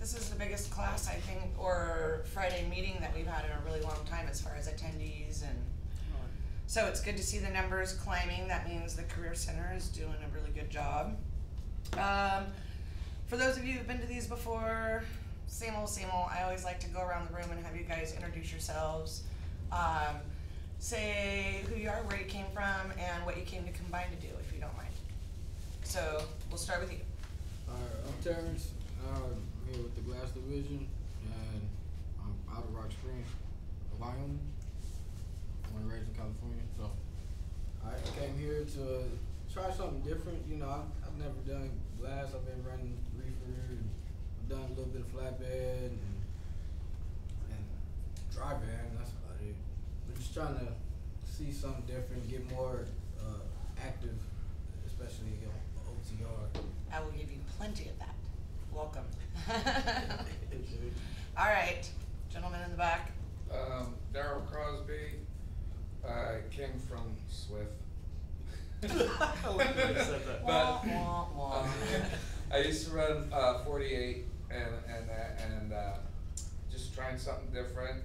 This is the biggest class, I think, or Friday meeting that we've had in a really long time as far as attendees, and so it's good to see the numbers climbing. That means the Career Center is doing a really good job. For those of you who've been to these before, same old, same old. I always like to go around the room and have you guys introduce yourselves. Say who you are, where you came from, and what you came to Combine to do, if you don't mind. So we'll start with you. Alright, I'm Terrence. I'm here with the Glass Division, and I'm out of Rock Springs, Wyoming. Born and raised in California, so I came here to try something different. You know, I've never done glass. I've been running reefer, and I've done a little bit of flatbed and dry van. That's about it. We're just trying to see something different, get more active, especially OTR. I will give you plenty of that. Welcome. All right, gentleman in the back. Darryl Crosby. I came from Swift. But I used to run 48 and just trying something different.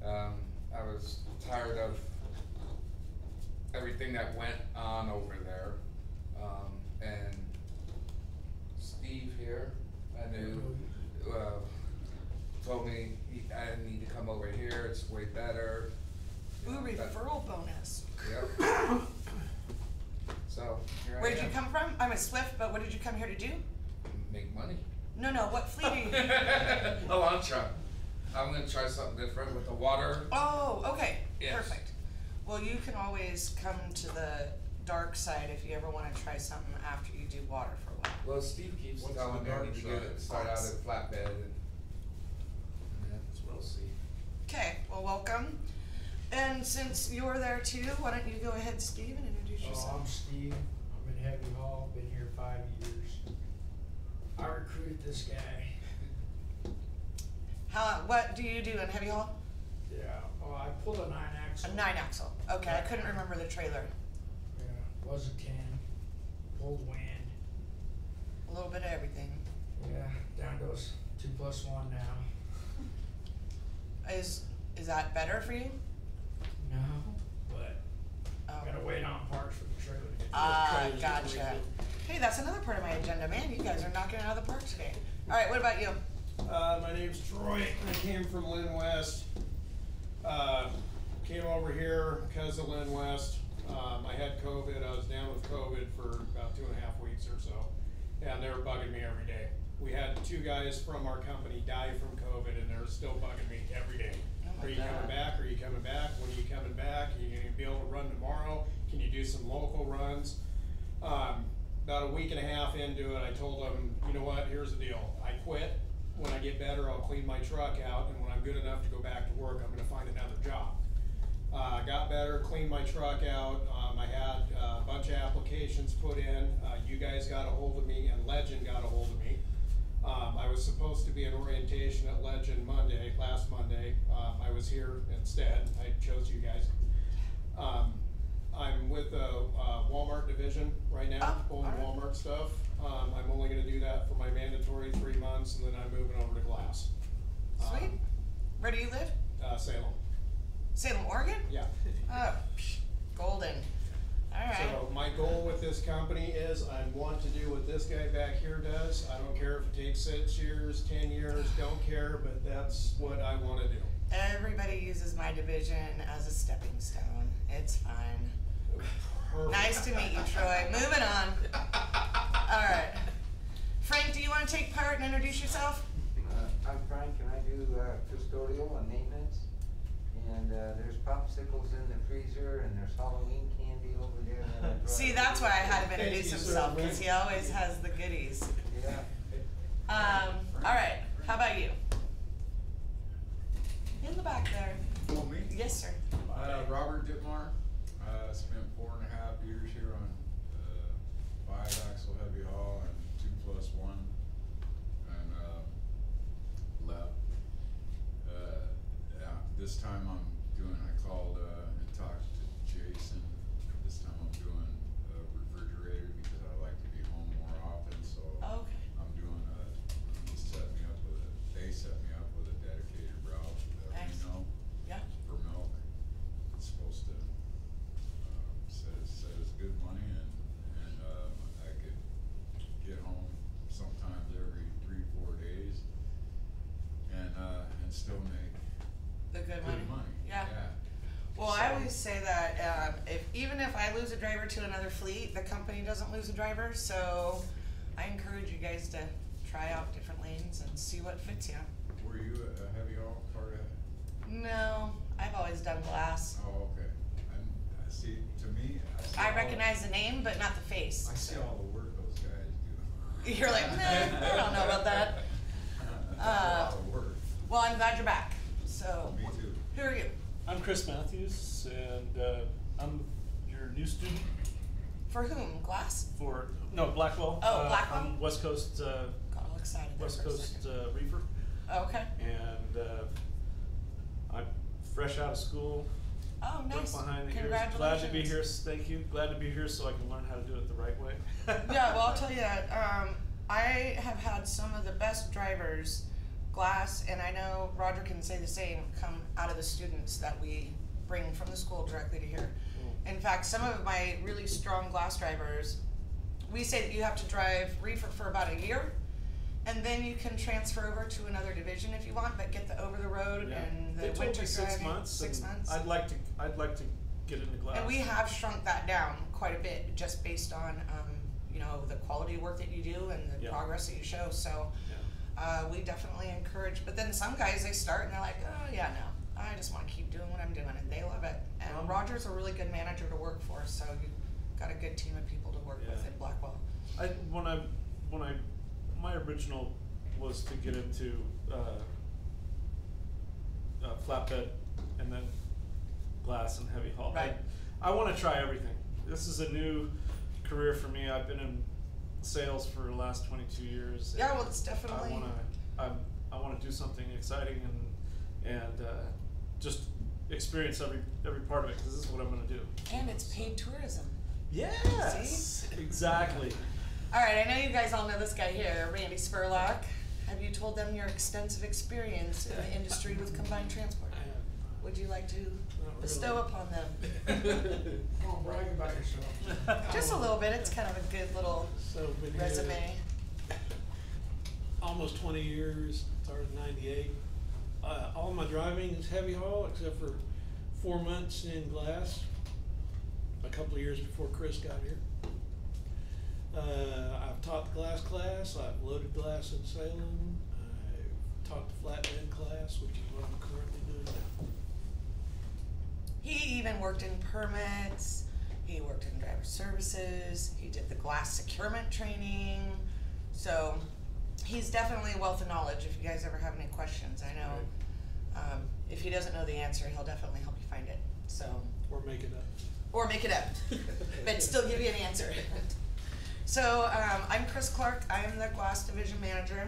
I was tired of everything that went on over there. And Steve here, I knew, told me I need to come over here. It's way better. Ooh, referral bonus. Yep. So here Where did you come from? I'm a Swift, but what did you come here to do? Make money. No, what fleet are you? A launch truck. I'm gonna try something different with the water. Oh, okay. Yes. Perfect. Well, you can always come to the dark side if you ever want to try something after you do water for a while. Well, Steve keeps telling me I need to get it, start out at flatbed, and that's what we'll see. Okay, well, welcome. And since you're there too, why don't you go ahead, Steve, and introduce yourself? I'm Steve. I'm in Heavy Haul. Been here 5 years. I recruited this guy. What do you do in Heavy Haul? Yeah. Oh, I pulled a 9-axle. A 9-axle. Okay, I couldn't remember the trailer. Yeah. Was a 10. Pulled wind. A little bit of everything. Yeah. Down to a 2+1 now. Is that better for you? No, but I gotta wait on parts for the trailer to get Gotcha. Hey, that's another part of my agenda, man. You guys are knocking it out of the park today. All right, what about you? My name's Troy. I came from Lynn West. Came over here because of Lynn West. I had COVID. I was down with COVID for about 2.5 weeks or so, and they were bugging me every day. We had 2 guys from our company die from COVID, and they're still bugging me every day. Are you coming back? Are you coming back? When are you coming back? Are you going to be able to run tomorrow? Can you do some local runs? About a week and a half into it, I told them, you know what, here's the deal. I quit. When I get better, I'll clean my truck out, and when I'm good enough to go back to work, I'm going to find another job. I got better, cleaned my truck out. I had a bunch of applications put in. You guys got a hold of me, and Legend got a hold of me. I was supposed to be in orientation at Legend last Monday. I was here instead. I chose you guys. I'm with the Walmart division right now, pulling Walmart stuff. I'm only going to do that for my mandatory 3 months, and then I'm moving over to glass. Sweet. Where do you live? Salem. Salem, Oregon? Yeah. Oh, golden. All right. So my goal with this company is I want to do what this guy back here does. I don't care if it takes 6 years, 10 years, don't care, but that's what I want to do. Everybody uses my division as a stepping stone. It's fine. Perfect. Nice to meet you, Troy. Moving on. All right. Frank, do you want to take part and introduce yourself? I'm Frank, and I do custodial and maintenance. And there's popsicles in the freezer, and there's Halloween candy over there. See, that's why I had him introduce himself, because he always has the goodies. Yeah. All right. How about you? In the back there. Oh, me? Yes, sir. Robert Dittmar. Spent 4.5 years here on 5-axle heavy haul and 2+1, and left. Yeah, this time I'm doing. I called and talked to Jason. This time I'm doing refrigerator because I like to be home more often. So Okay. I'm doing. He set me up with a I lose a driver to another fleet, the company doesn't lose a driver, so I encourage you guys to try out different lanes and see what fits you. Were you a heavy haul part of? No, I've always done glass. Oh, okay. I see, to me, I see I all- recognize the name, but not the face. I see all the work those guys do. You're like, nah, I don't know about that. That's a lot of work. Well, I'm glad you're back, so. Me too. Who are you? I'm Chris Matthews, and I'm your new student For whom? Glass? for Blackwell. Oh, Blackwell? I'm West Coast Got all excited there West for a Coast second. Reefer, Okay. and I'm fresh out of school. Oh, nice. Right behind the ears. Congratulations. Glad to be here. Thank you. Glad to be here so I can learn how to do it the right way. Yeah, well, I'll tell you, I have had some of the best drivers, glass, and I know Roger can say the same, come out of the students that we bring from the school directly to here. In fact, some of my really strong glass drivers, we say that you have to drive reefer for about a year, and then you can transfer over to another division if you want, but get the over the road Yeah. and the They told winter me 6 driving, months. 6 and months. I'd like to get into glass. And we have shrunk that down quite a bit, just based on, the quality of work that you do and the Yeah. progress that you show, so. Yeah. We definitely encourage, but then some guys, they start and they're like, oh yeah, no, I just wanna keep doing what I'm doing, and they love it. And Roger's a really good manager to work for, so you've got a good team of people to work with Yeah. at Blackwell. My original was to get into flatbed and then glass and heavy haul. Right. I want to try everything. This is a new career for me. I've been in sales for the last 22 years. Yeah, and well, it's definitely. I want to do something exciting and just experience every part of it, because this is what I'm going to do. And it's paid tourism. Yes, exactly. All right, I know you guys all know this guy here, Randy Spurlock. Have you told them your extensive experience in the industry with combined transport? Would you like to bestow upon them? Come on, brag about yourself. Just a little bit, it's kind of a good little So been here resume. almost 20 years, started in '98. All my driving is heavy haul except for 4 months in glass, a couple of years before Chris got here. I've taught the glass class, I've loaded glass in Salem, I've taught the flatbed class, which is what I'm currently doing now. He even worked in permits, he worked in driver services, he did the glass securement training. So he's definitely a wealth of knowledge if you guys ever have any questions. I know if he doesn't know the answer, he'll definitely help you find it. So, Or make it up. or make it up, but still give you an answer. So I'm Chris Clark, I am the glass division manager.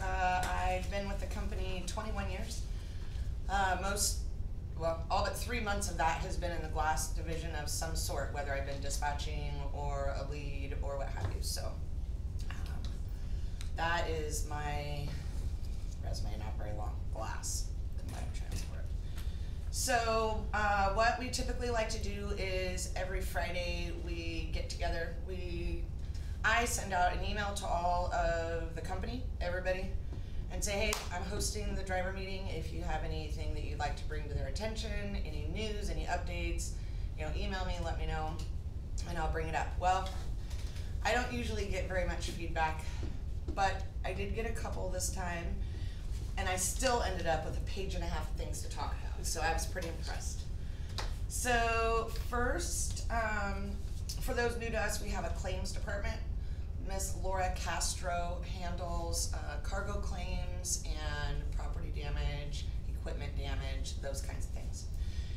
I've been with the company 21 years. All but 3 months of that has been in the glass division of some sort, whether I've been dispatching or a lead or what have you. So that is my resume, not very long. Glass, combined transport. So what we typically like to do is every Friday we get together. I send out an email to all of the company, everybody, and say, hey, I'm hosting the driver meeting. If you have anything that you'd like to bring to their attention, any news, any updates, email me, let me know, and I'll bring it up. Well, I don't usually get very much feedback, but I did get a couple this time, and I still ended up with a page and a half of things to talk about, so I was pretty impressed. So first, for those new to us, we have a claims department. Miss Laura Castro handles cargo claims and property damage, equipment damage, those kinds of things.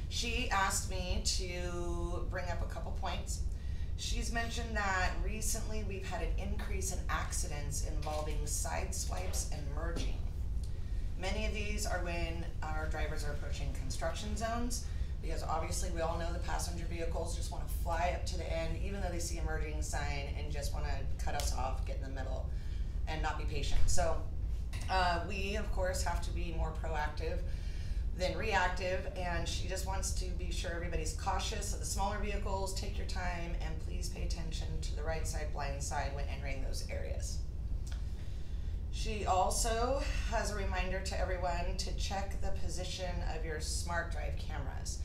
She asked me to bring up a couple points. She's mentioned that recently we've had an increase in accidents involving side swipes and merging. Many of these are when our drivers are approaching construction zones, because obviously we all know the passenger vehicles just want to fly up to the end, even though they see a merging sign, and just want to cut us off, get in the middle, and not be patient. So we, of course, have to be more proactive than reactive, and she just wants to be sure everybody's cautious of the smaller vehicles. Take your time, and please pay attention to the right side, blind side when entering those areas. She also has a reminder to everyone to check the position of your smart drive cameras.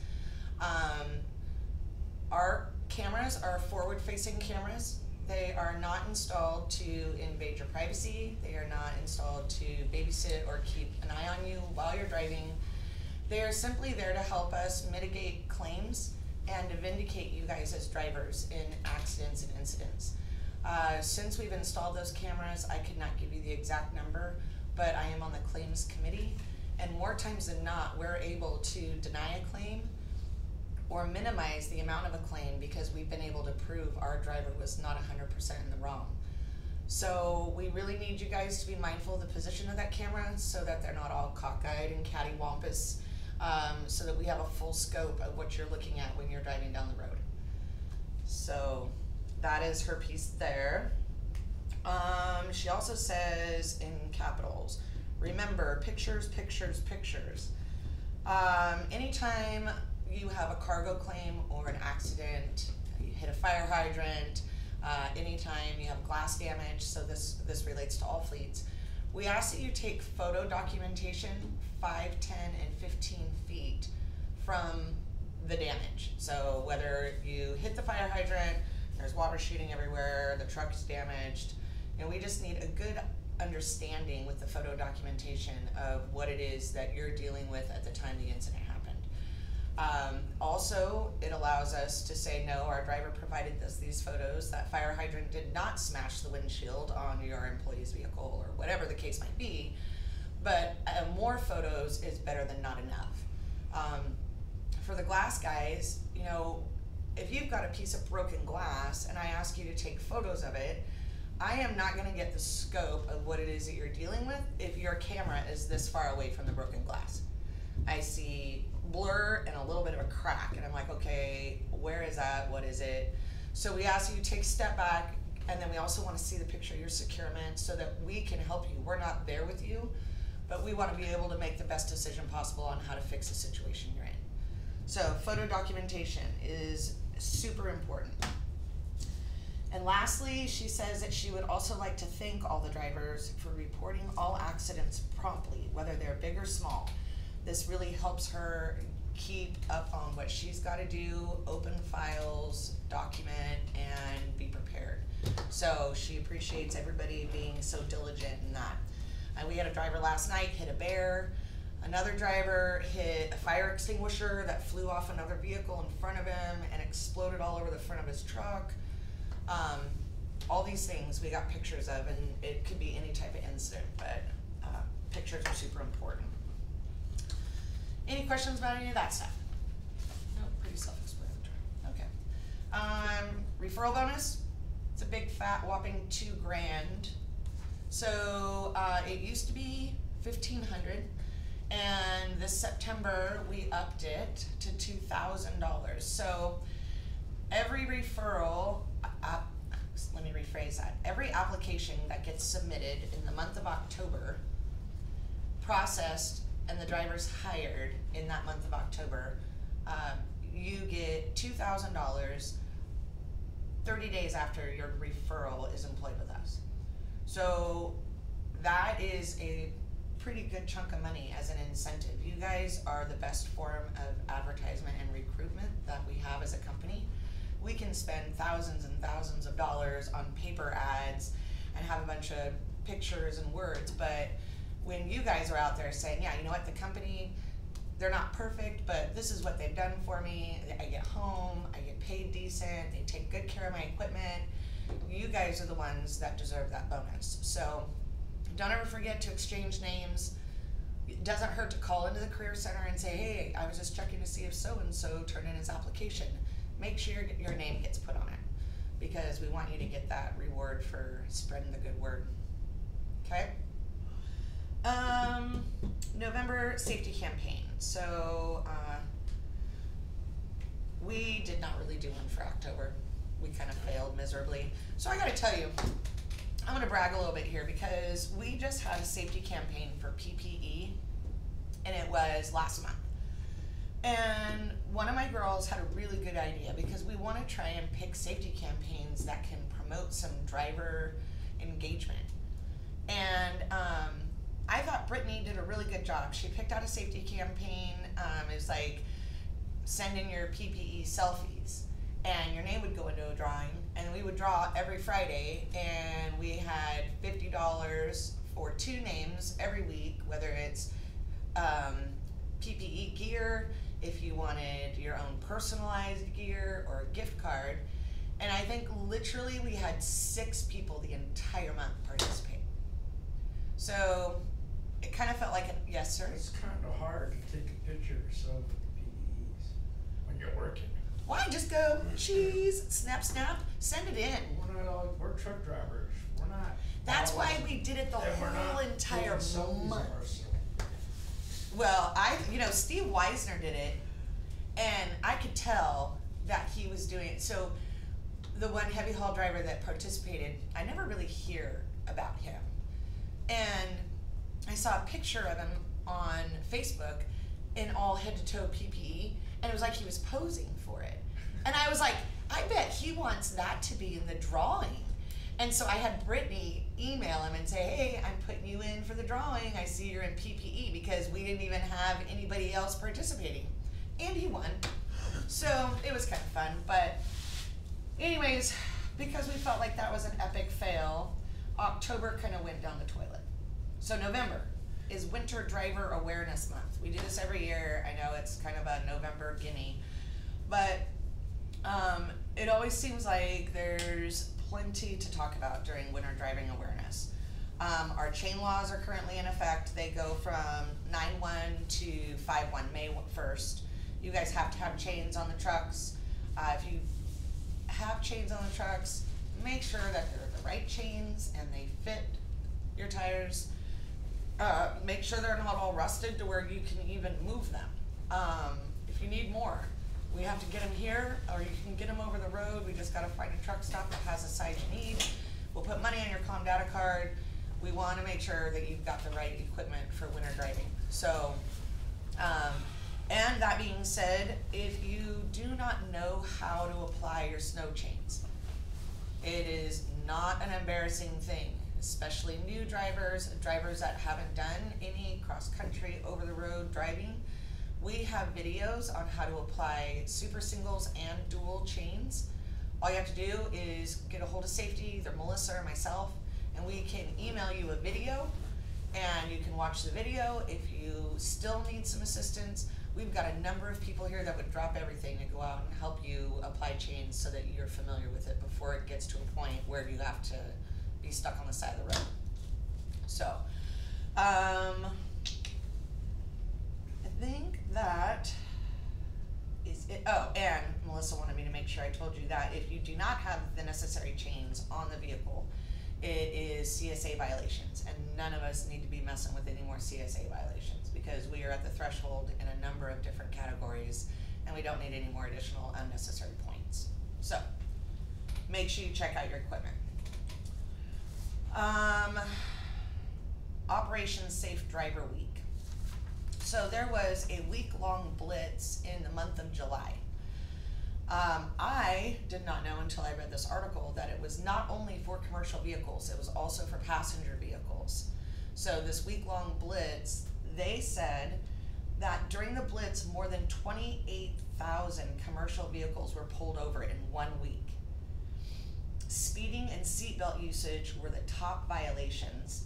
Our cameras are forward-facing cameras. They are not installed to invade your privacy. They are not installed to babysit or keep an eye on you while you're driving. They are simply there to help us mitigate claims and to vindicate you guys as drivers in accidents and incidents. Since we've installed those cameras, I could not give you the exact number, but I am on the claims committee, and more times than not, we're able to deny a claim or minimize the amount of a claim because we've been able to prove our driver was not 100% in the wrong. So we really need you guys to be mindful of the position of that camera so that they're not all cockeyed and cattywampus, so that we have a full scope of what you're looking at when you're driving down the road. So that is her piece there. She also says in capitals, remember, pictures, pictures, pictures. Anytime you have a cargo claim or an accident, you hit a fire hydrant, anytime you have glass damage, so this relates to all fleets, we ask that you take photo documentation 5, 10, and 15 feet from the damage. So whether you hit the fire hydrant, there's water shooting everywhere, the truck is damaged, and we just need a good understanding with the photo documentation of what it is that you're dealing with at the time the incident happened. Also, it allows us to say, no, our driver provided us these photos, that fire hydrant did not smash the windshield on your employee's vehicle, or whatever the case might be, but more photos is better than not enough. For the glass guys, you know, if you've got a piece of broken glass and I ask you to take photos of it, I am not going to get the scope of what it is that you're dealing with if your camera is this far away from the broken glass. I see blur and a little bit of a crack, and I'm like, okay, where is that? What is it? So we ask you to take a step back, and then we also want to see the picture of your securement so that we can help you. We're not there with you, but we want to be able to make the best decision possible on how to fix the situation you're in. So photo documentation is super important. And lastly, she says that she would also like to thank all the drivers for reporting all accidents promptly, whether they're big or small. This really helps her keep up on what she's got to do, open files, document, and be prepared. So she appreciates everybody being so diligent in that. And we had a driver last night hit a bear. Another driver hit a fire extinguisher that flew off another vehicle in front of him and exploded all over the front of his truck. All these things we got pictures of, and it could be any type of incident, but pictures are super important. Any questions about any of that stuff? No, pretty self-explanatory. Okay. Referral bonus. It's a big fat whopping $2,000. So it used to be $1,500, and this September we upped it to $2,000. So every referral, let me rephrase that. Every application that gets submitted in the month of October, processed, and the driver's hired in that month of October, you get $2,000 30 days after your referral is employed with us. So that is a pretty good chunk of money as an incentive. You guys are the best form of advertisement and recruitment that we have as a company. We can spend thousands and thousands of dollars on paper ads and have a bunch of pictures and words, but when you guys are out there saying, yeah, you know what, the company, they're not perfect, but this is what they've done for me. I get home, I get paid decent, they take good care of my equipment. You guys are the ones that deserve that bonus. So don't ever forget to exchange names. It doesn't hurt to call into the Career Center and say, hey, I was just checking to see if so-and-so turned in his application. Make sure your name gets put on it, because we want you to get that reward for spreading the good word. Okay? November safety campaign. So we did not really do one for October. We kind of failed miserably. So I gotta tell you, I'm gonna brag a little bit here, because we just had a safety campaign for PPE, and it was last month. And one of my girls had a really good idea, because we want to try and pick safety campaigns that can promote some driver engagement. And I thought Brittany did a really good job. She picked out a safety campaign. It was like, send in your PPE selfies. and your name would go into a drawing, and we would draw every Friday, and we had $50 for 2 names every week, whether it's PPE gear, if you wanted your own personalized gear, or a gift card. And I think literally we had 6 people the entire month participate. So it kind of felt like yes, sir. It's kind of hard to take a picture of yourself with the PPEs when you're working. Why just go cheese, snap, snap, send it in. We're truck drivers. We're not. That's why we did it the and we're whole not entire doing selfies of month. ourselves. Well, Steve Weisner did it, and I could tell that he was doing it. So the one heavy haul driver that participated, I never really hear about him. And I saw a picture of him on Facebook in all head to toe PPE, and it was like he was posing for it. And I was like, I bet he wants that to be in the drawing. And so I had Brittany email him and say, hey, I'm putting you in for the drawing. I see you're in PPE, because we didn't even have anybody else participating. And he won. So it was kind of fun. But anyways, because we felt like that was an epic fail, October kind of went down the toilet. So November is Winter Driver Awareness Month. We do this every year. I know it's kind of a November gimme, but it always seems like there's plenty to talk about during Winter Driving Awareness. Our chain laws are currently in effect. They go from 9/1 to 5/1, May 1st. You guys have to have chains on the trucks. If you have chains on the trucks, make sure that they're the right chains and they fit your tires. Make sure they're not all rusted to where you can even move them. If you need more, we have to get them here, or you can get them over the road. We just gotta find a truck stop that has the size you need. We'll put money on your comm data card. We wanna make sure that you've got the right equipment for winter driving. So, and that being said, if you do not know how to apply your snow chains, it is not an embarrassing thing, especially new drivers that haven't done any cross-country, over-the-road driving. We have videos on how to apply super singles and dual chains. All you have to do is get a hold of safety, either Melissa or myself, and we can email you a video, and you can watch the video. If you still need some assistance, we've got a number of people here that would drop everything to go out and help you apply chains so that you're familiar with it before it gets to a point where you have to be stuck on the side of the road. So, I think that is it. Oh, and Melissa wanted me to make sure I told you that if you do not have the necessary chains on the vehicle, it is CSA violations, and none of us need to be messing with any more CSA violations, because we are at the threshold in a number of different categories, and we don't need any more additional unnecessary points. So, make sure you check out your equipment. Operation Safe Driver Week. So there was a week-long blitz in the month of July. I did not know until I read this article that it was not only for commercial vehicles, it was also for passenger vehicles. So this week-long blitz, they said that during the blitz, more than 28,000 commercial vehicles were pulled over in 1 week. Speeding and seatbelt usage were the top violations.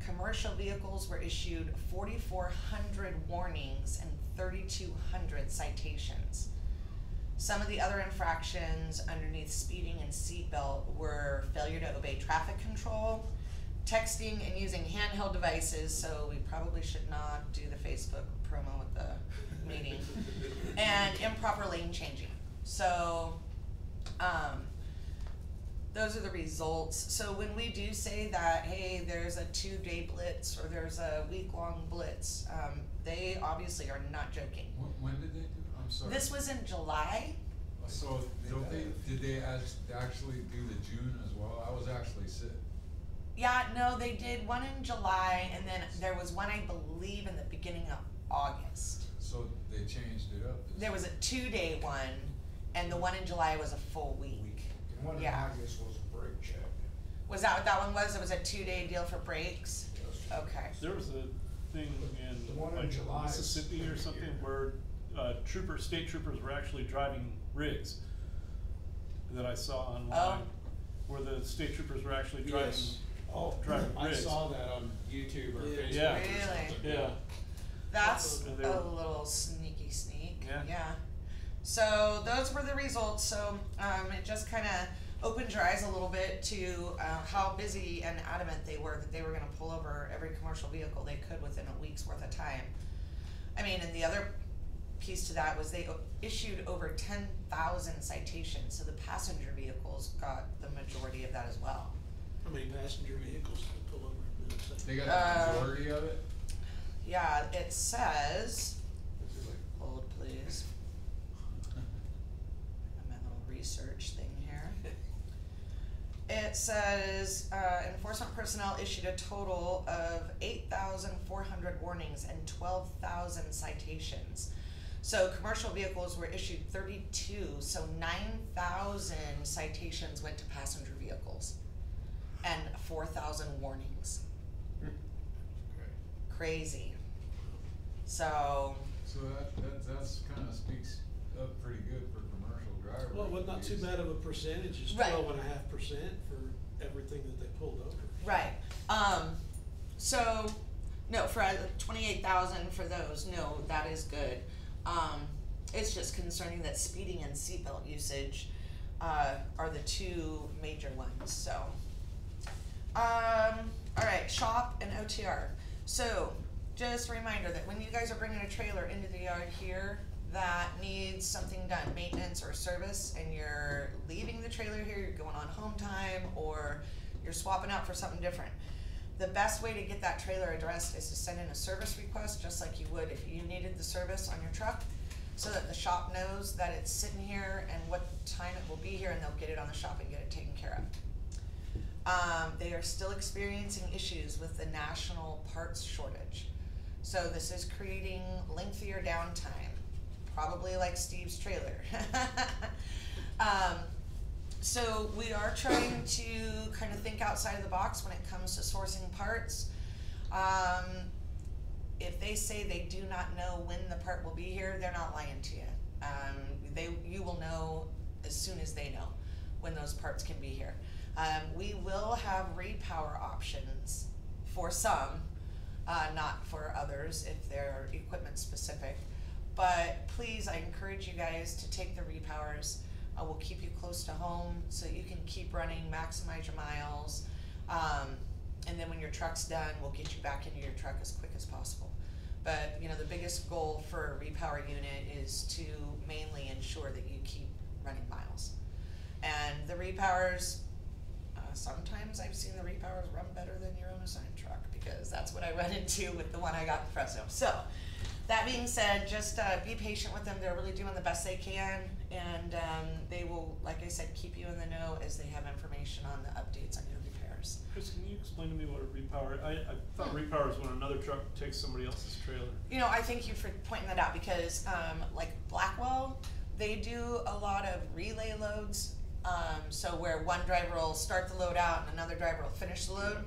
Commercial vehicles were issued 4,400 warnings and 3,200 citations. Some of the other infractions underneath speeding and seatbelt were failure to obey traffic control, texting and using handheld devices, so we probably should not do the Facebook promo at the meeting, and improper lane changing. So, those are the results. So when we do say that, hey, there's a 2-day blitz or there's a week-long blitz, they obviously are not joking. When did they do it? I'm sorry. This was in July. So did they actually do the June as well? I was actually sick. Yeah, no, they did one in July, and then there was one, I believe, in the beginning of August. So they changed it up. There was a 2-day one, and the one in July was a full week. And one in Yeah. August was a brake check. Was that what that one was? It was a 2-day deal for brakes? Okay. There was a thing The one in in like July is Mississippi or something where state troopers were actually driving rigs. that I saw online, where the state troopers were actually driving, Yes. driving I rigs. saw that on YouTube or Yeah. Facebook Yeah. or Really? something. Yeah, That's And they a were- little sneaky sneak. Yeah. So those were the results. So it just kind of opened your eyes a little bit to how busy and adamant they were that they were going to pull over every commercial vehicle they could within a week's worth of time. I mean, and the other piece to that was they issued over 10,000 citations. So the passenger vehicles got the majority of that as well. How many passenger vehicles did they pull over? Did it say? They got the majority of it? Yeah, it says, hold please. My little research thing here. It says, enforcement personnel issued a total of 8,400 warnings and 12,000 citations. So commercial vehicles were issued 32, so 9,000 citations went to passenger vehicles and 4,000 warnings. Crazy. So That's kinda speaks up pretty good for commercial drivers. Well, well, not too bad of a percentage, it's Right. 12.5% for everything that they pulled over. right. So no, for 28,000 for those, no, that is good. It's just concerning that speeding and seatbelt usage are the two major ones. So, all right, shop and OTR. So, just a reminder that when you guys are bringing a trailer into the yard here that needs something done, maintenance or service, and you're leaving the trailer here, you're going on home time, or you're swapping out for something different, the best way to get that trailer addressed is to send in a service request, just like you would if you needed the service on your truck, so that the shop knows that it's sitting here and what time it will be here, and they'll get it on the shop and get it taken care of. They are still experiencing issues with the national parts shortage. So this is creating lengthier downtime, probably like Steve's trailer. So we are trying to kind of think outside of the box when it comes to sourcing parts. If they say they do not know when the part will be here, they're not lying to you. You will know as soon as they know when those parts can be here. We will have repower options for some, not for others if they're equipment specific. But please, I encourage you guys to take the repowers. We'll keep you close to home so you can keep running, maximize your miles. And then when your truck's done, we'll get you back into your truck as quick as possible. But you know, the biggest goal for a repower unit is to mainly ensure that you keep running miles. And the repowers, sometimes I've seen the repowers run better than your own assigned truck, because that's what I run into with the one I got in Fresno. So, that being said, just be patient with them. They're really doing the best they can, and they will, like I said, keep you in the know as they have information on the updates on your repairs. Chris, can you explain to me what a repower? I thought repower is when another truck takes somebody else's trailer. You know, I thank you for pointing that out, because like Blackwell, they do a lot of relay loads. So where one driver will start the load out and another driver will finish the load.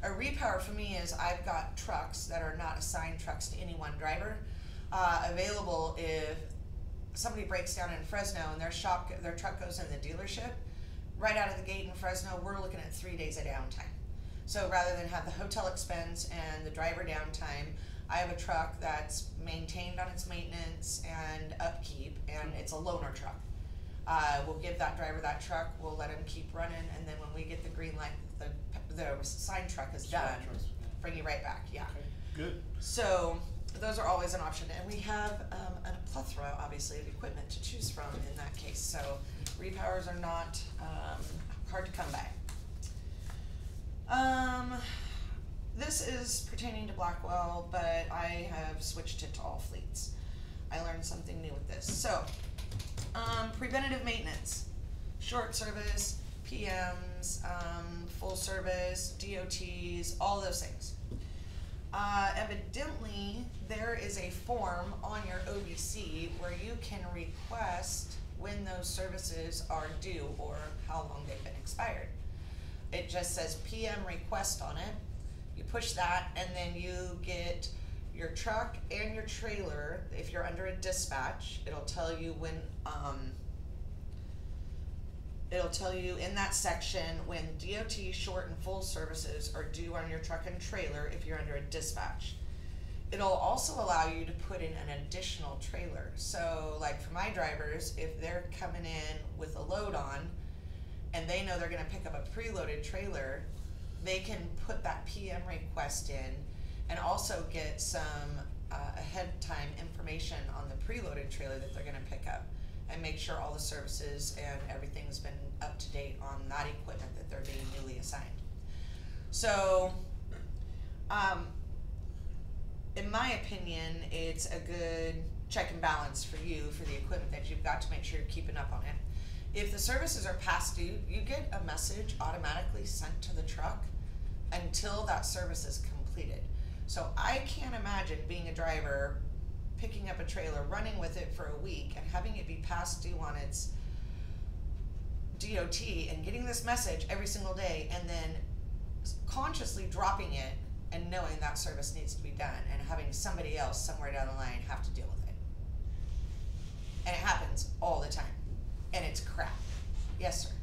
A repower for me is I've got trucks that are not assigned trucks to any one driver, available if somebody breaks down in Fresno and their truck goes in the dealership. Right out of the gate in Fresno, we're looking at 3 days of downtime. So rather than have the hotel expense and the driver downtime, I have a truck that's maintained on its maintenance and upkeep, and it's a loaner truck. We'll give that driver that truck, we'll let him keep running, and then when we get the green light, the assigned truck is done, bring you right back, yeah. Okay, good. So, those are always an option, and we have a plethora, obviously, of equipment to choose from in that case, so repowers are not hard to come by. This is pertaining to Blackwell, but I have switched it to all fleets. I learned something new with this. So, preventative maintenance, short service, PMs, full service, DOTs, all those things. Evidently, there is a form on your OBC where you can request when those services are due or how long they've been expired. It just says PM request on it. You push that, and then you get your truck and your trailer. If you're under a dispatch, it'll tell you when it'll tell you in that section when DOT short and full services are due on your truck and trailer if you're under a dispatch. It'll also allow you to put in an additional trailer. So like for my drivers, if they're coming in with a load on and they know they're gonna pick up a preloaded trailer, they can put that PM request in and also get some ahead time information on the preloaded trailer that they're gonna pick up, and make sure all the services and everything's been up to date on that equipment that they're being newly assigned. So, in my opinion, it's a good check and balance for you for the equipment that you've got to make sure you're keeping up on it. If the services are past due, you get a message automatically sent to the truck until that service is completed. So I can't imagine being a driver, picking up a trailer, running with it for a week, and having it be past due on its DOT, and getting this message every single day, and then consciously dropping it and knowing that service needs to be done, and having somebody else somewhere down the line have to deal with it. And it happens all the time, and it's crap. Yes, sir.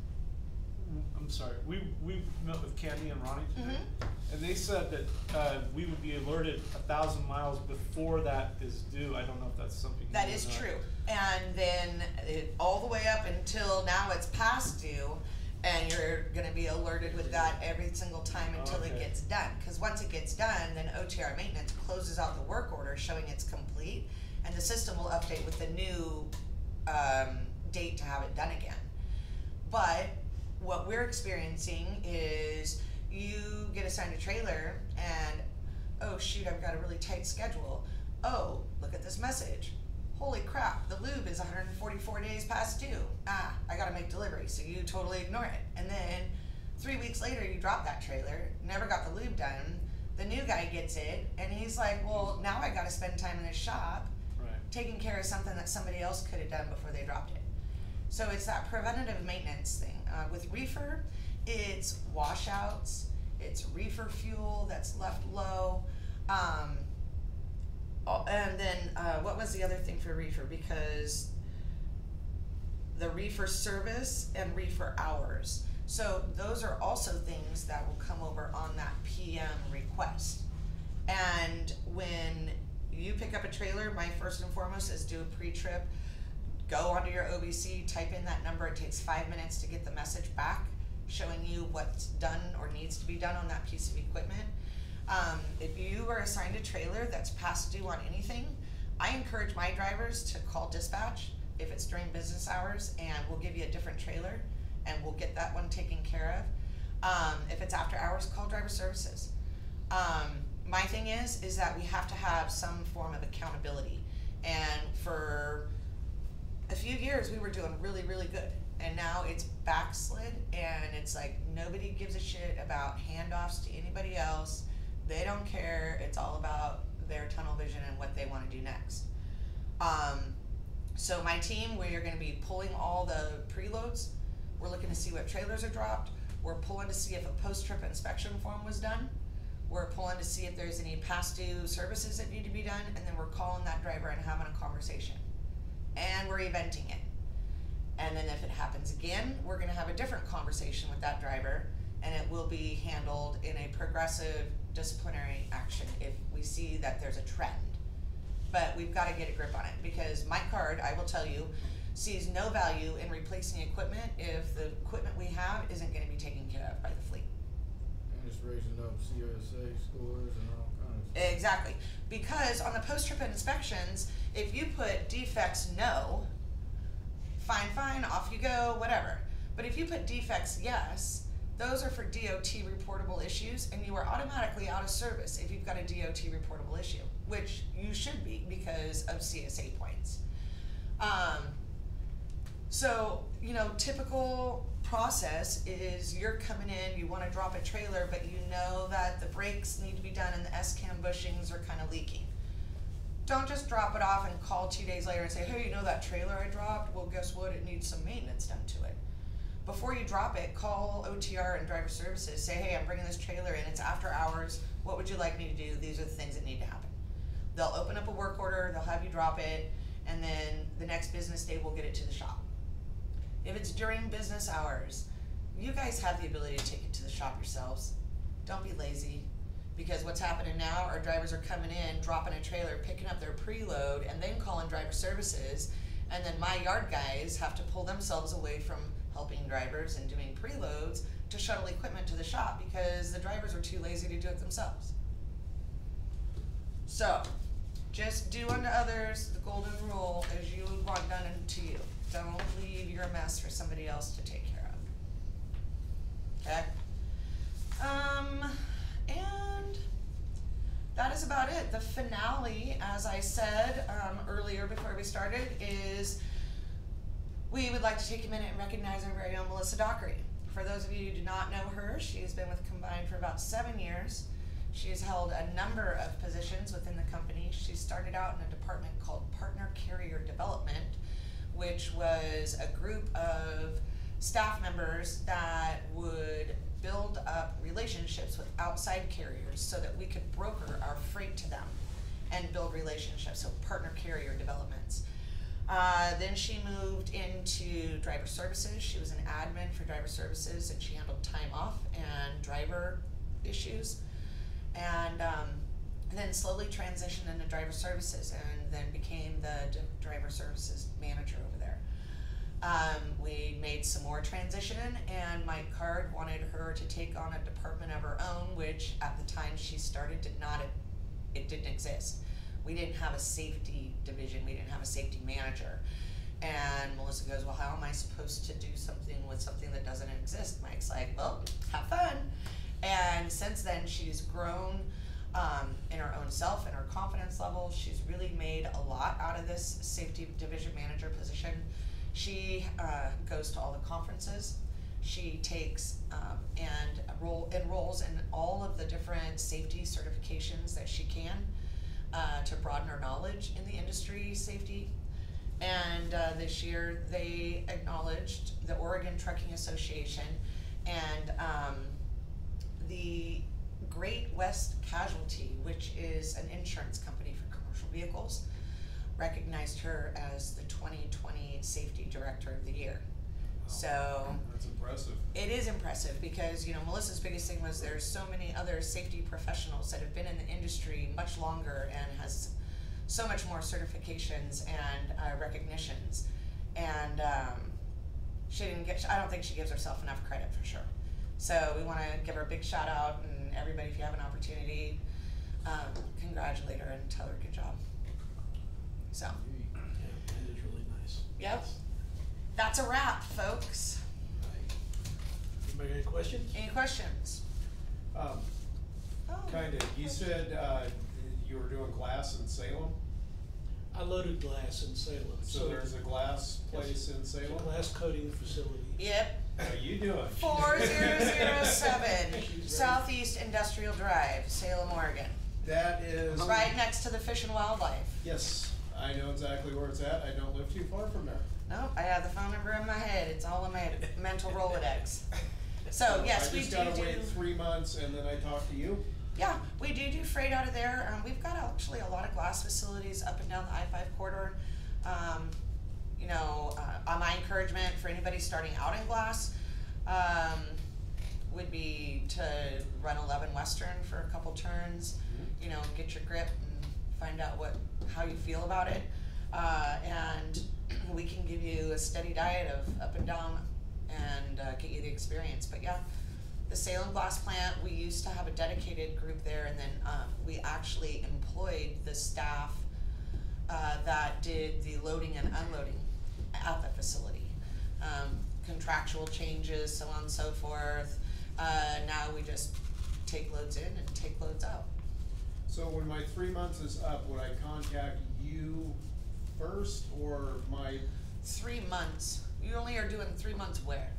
I'm sorry, we met with Candy and Ronnie today, and they said that we would be alerted 1,000 miles before that is due. I don't know if that's something. That is true. And then all the way up until now it's past due, and you're gonna be alerted with that every single time until it gets done. Cause once it gets done, then OTR maintenance closes out the work order showing it's complete, and the system will update with the new date to have it done again. But what we're experiencing is you get assigned a trailer and, oh shoot, I've got a really tight schedule. Oh, look at this message. Holy crap, the lube is 144 days past due. Ah, I gotta make delivery. So you totally ignore it. And then 3 weeks later, you drop that trailer, never got the lube done. The new guy gets it, and he's like, well, now I gotta spend time in his shop taking care of something that somebody else could have done before they dropped it. So it's that preventative maintenance thing. With reefer, it's washouts, it's reefer fuel that's left low, and then what was the other thing for reefer? Because the reefer service and reefer hours. So those are also things that will come over on that PM request. And when you pick up a trailer, my first and foremost is do a pre-trip. Go onto your OBC, type in that number. It takes 5 minutes to get the message back showing you what's done or needs to be done on that piece of equipment. If you are assigned a trailer that's past due on anything, I encourage my drivers to call dispatch if it's during business hours, and we'll give you a different trailer and we'll get that one taken care of. If it's after hours, call driver services. My thing is that we have to have some form of accountability, and for a few years we were doing really, really good, and now it's backslid, and it's like nobody gives a shit about handoffs to anybody else. They don't care. It's all about their tunnel vision and what they want to do next. So my team, we are going to be pulling all the preloads. We're looking to see what trailers are dropped. We're pulling to see if a post-trip inspection form was done. We're pulling to see if there's any past due services that need to be done, and then we're calling that driver and having a conversation. And we're eventing it. And then if it happens again, we're gonna have a different conversation with that driver, and it will be handled in a progressive disciplinary action if we see that there's a trend. But we've gotta get a grip on it, because my card, I will tell you, sees no value in replacing equipment if the equipment we have isn't gonna be taken care of by the fleet. And it's raising up CSA scores and all kinds of stuff. Exactly, because on the post-trip inspections, if you put defects no, fine, off you go, whatever. But if you put defects yes, those are for DOT reportable issues, and you are automatically out of service if you've got a DOT reportable issue, which you should be because of CSA points. So, you know, typical process is you're coming in, you want to drop a trailer, but you know that the brakes need to be done and the S-cam bushings are kind of leaking. Don't just drop it off and call 2 days later and say, hey, you know that trailer I dropped? Well, guess what? It needs some maintenance done to it. Before you drop it, call OTR and driver services. Say, hey, I'm bringing this trailer in. It's after hours. What would you like me to do? These are the things that need to happen. They'll open up a work order. They'll have you drop it. And then the next business day, we'll get it to the shop. If it's during business hours, you guys have the ability to take it to the shop yourselves. Don't be lazy. Because what's happening now, our drivers are coming in, dropping a trailer, picking up their preload, and then calling driver services. And then my yard guys have to pull themselves away from helping drivers and doing preloads to shuttle equipment to the shop because the drivers are too lazy to do it themselves. So, just do unto others the golden rule as you want done unto you. Don't leave your mess for somebody else to take care of. Okay? And that is about it. The finale, as I said earlier before we started, is we would like to take a minute and recognize our very own Melissa Dockery. For those of you who do not know her, she has been with Combine for about 7 years. She has held a number of positions within the company. She started out in a department called Partner Carrier Development, which was a group of staff members that would build up relationships with outside carriers so that we could broker our freight to them and build relationships, so partner carrier developments. Then she moved into driver services. She was an admin for driver services, and she handled time off and driver issues. And then slowly transitioned into driver services and then became the driver services manager over there. We made some more transition, and Mike Card wanted her to take on a department of her own, which at the time she started it didn't exist. We didn't have a safety division, we didn't have a safety manager. And Melissa goes, well, how am I supposed to do something with something that doesn't exist? Mike's like, well, have fun. And since then, she's grown in her own self, in her confidence level. She's really made a lot out of this safety division manager position. She goes to all the conferences. She takes and enrolls in all of the different safety certifications that she can to broaden her knowledge in the industry safety. And this year they acknowledged the Oregon Trucking Association and the Great West Casualty, which is an insurance company for commercial vehicles, recognized her as the 2020 Safety Director of the Year. Wow. So That's impressive. it is impressive because, you know, Melissa's biggest thing was there's so many other safety professionals that have been in the industry much longer and has so much more certifications and recognitions. And she didn't get, I don't think she gives herself enough credit for sure. So we want to give her a big shout out, and everybody, if you have an opportunity, congratulate her and tell her good job. So, Yeah, that is really nice. yep, that's a wrap, folks. Right. Anybody got any questions? Any questions? Oh, Kinda, you said, you were doing glass in Salem? I loaded glass in Salem. So there's a glass place in It's a Salem? glass coating facility. Yep, How you doing? 4007 Southeast Industrial Drive, Salem, Oregon. That is. Right next to the Fish and Wildlife. Yes, I know exactly where it's at. I don't live too far from there. No, I have the phone number in my head. It's all in my mental Rolodex. So yes, we I just do gotta wait 3 months and then I talk to you. Yeah, we do freight out of there. We've got actually a lot of glass facilities up and down the I-5 corridor. You know, my encouragement for anybody starting out in glass would be to run 11 Western for a couple turns. You know, get your grip and find out how you feel about it. And we can give you a steady diet of up and down and get you the experience. But yeah, the Salem glass plant, we used to have a dedicated group there, and then we actually employed the staff that did the loading and unloading at the facility. Contractual changes, so on and so forth. Now we just take loads in and take loads out. So when my 3 months is up, would I contact you first or my 3 months. You only are doing 3 months where?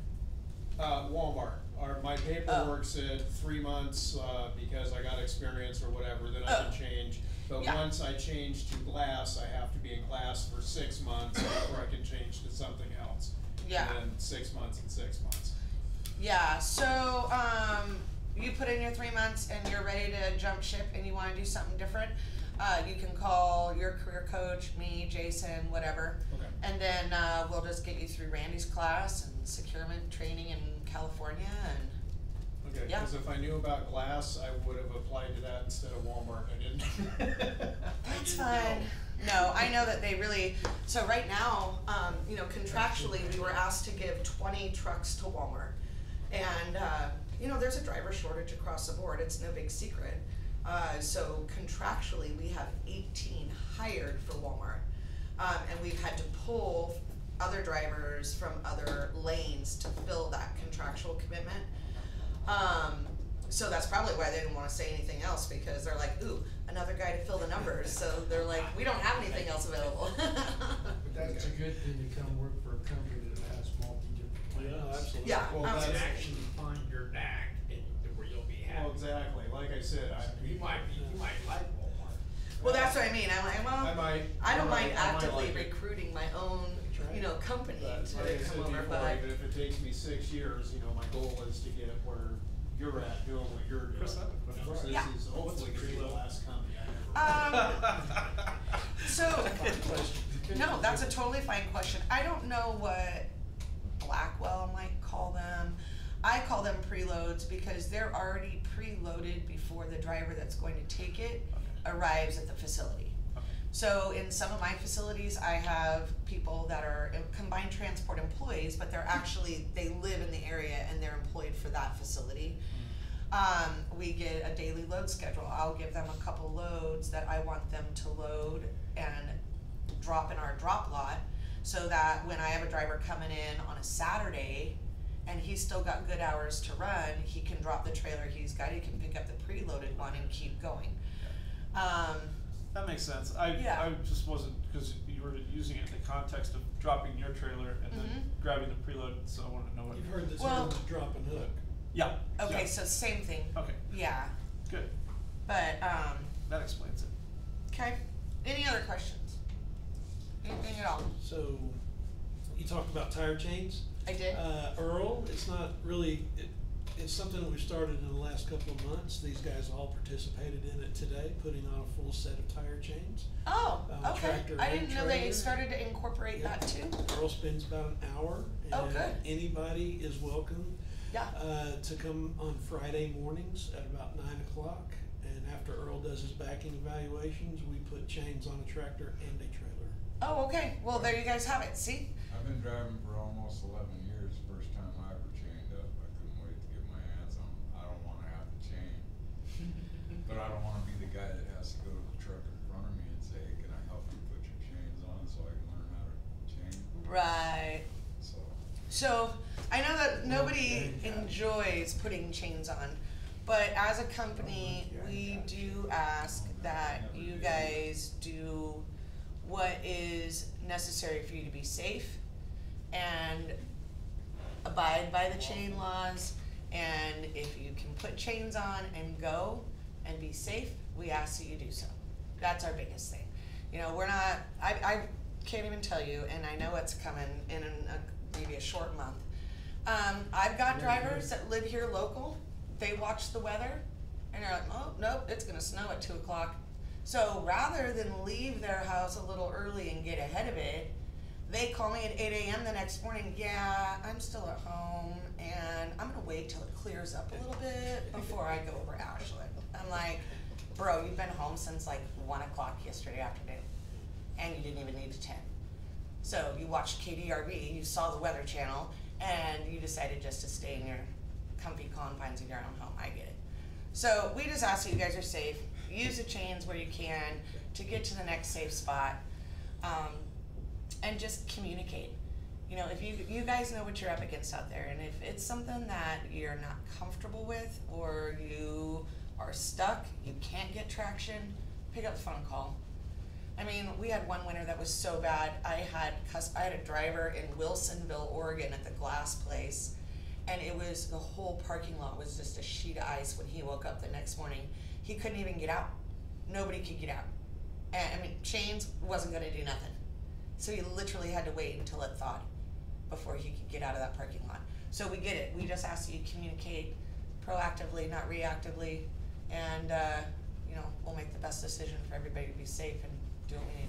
Walmart? Or my paperwork said 3 months because I got experience or whatever, then I can change. But Yeah. once I change to glass, I have to be in glass for 6 months before I can change to something else. Yeah. And then 6 months and 6 months. Yeah, so you put in your 3 months and you're ready to jump ship and you want to do something different. You can call your career coach, me, Jason, whatever. Okay. And then, we'll just get you through Randy's class and securement training in California and, Okay, Yeah. cause if I knew about glass, I would have applied to that instead of Walmart, I didn't. that's fine. No, I know that they really, so right now, contractually, we were asked to give 20 trucks to Walmart. And, there's a driver shortage across the board, it's no big secret. So contractually, we have 18 hired for Walmart. And we've had to pull other drivers from other lanes to fill that contractual commitment. So that's probably why they didn't wanna say anything else, because they're like, ooh, another guy to fill the numbers, so they're like, we don't have anything else available. But that's a good thing to come work for a company that has multi-different plans. Yeah, absolutely. Yeah, Well, You can that's- actually find your knack and where you'll be happy. Well, exactly, like I said, You might like Walmart. Well, that's what I mean, I'm like, well, I might. I don't mind I might actively like it. recruiting my own, company But to like I come said over, before, but. even if it takes me 6 years, my goal is to get where you're at, doing what you're doing. Chris, I have a question. So Yeah. this is hopefully gonna be the preload? last company I ever. So, no, that's a totally fine question. I don't know what Blackwell might call them. I call them preloads because they're already preloaded before the driver that's going to take it arrives at the facility. Okay. So in some of my facilities, I have people that are combined transport employees, but they live in the area and they're employed for that facility. We get a daily load schedule. I'll give them a couple loads that I want them to load and drop in our drop lot, so that when I have a driver coming in on a Saturday and he's still got good hours to run, he can drop the trailer he's got, he can pick up the preloaded one and keep going. That makes sense. Yeah. I just wasn't, because you were using it in the context of dropping your trailer and then grabbing the preload, so I wanted to know what. You've heard the Well- term drop and hook. Yeah. Okay, yeah. so same thing, Okay, yeah, good. but, That explains it. okay, any other questions? Anything at all? So, you talked about tire chains. I did? Earl, it's not really, it's something that we started in the last couple of months. These guys all participated in it today, putting on a full set of tire chains. Oh, okay, tractor I and didn't know they trailer. started to incorporate Yeah. that too. Earl spends about an hour. Oh, and good. anybody is welcome Yeah, to come on Friday mornings at about 9 o'clock. And after Earl does his backing evaluations, we put chains on a tractor and a trailer. oh, okay, well, there you guys have it, see? I've been driving for almost 11 years, first time I ever chained up, I couldn't wait to get my hands on them. I don't wanna have to chain, but I don't wanna be the guy that has to go to the truck in front of me and say, hey, can I help you put your chains on so I can learn how to chain? Right. So, So, I know that nobody enjoys putting chains on, but as a company, we do ask that you guys do what is necessary for you to be safe and abide by the chain laws. And if you can put chains on and go and be safe, we ask that you do so. That's our biggest thing. We're not, I can't even tell you, and I know it's coming in maybe a short month. I've got drivers that live here local, they watch the weather, and they're like, oh, nope, it's gonna snow at 2 o'clock. So rather than leave their house a little early and get ahead of it, they call me at 8 AM the next morning, yeah, I'm still at home, and I'm gonna wait till it clears up a little bit before I go over Ashland. I'm like, bro, you've been home since like 1 o'clock yesterday afternoon, and you didn't even need to 10. So you watched KDRB, you saw the Weather Channel, and you decided just to stay in your comfy confines of your own home. I get it. So we just ask that you guys are safe. Use the chains where you can to get to the next safe spot, and just communicate. If you guys know what you're up against out there, and if it's something that you're not comfortable with, or you are stuck, you can't get traction, pick up the phone and call. I mean, we had one winter that was so bad. I had a driver in Wilsonville, Oregon at the glass place, and it was, the whole parking lot was just a sheet of ice when he woke up the next morning. He couldn't even get out. Nobody could get out. And chains wasn't gonna do nothing. So he literally had to wait until it thawed before he could get out of that parking lot. So we get it. We just ask that you communicate proactively, not reactively, and we'll make the best decision for everybody to be safe and do what we need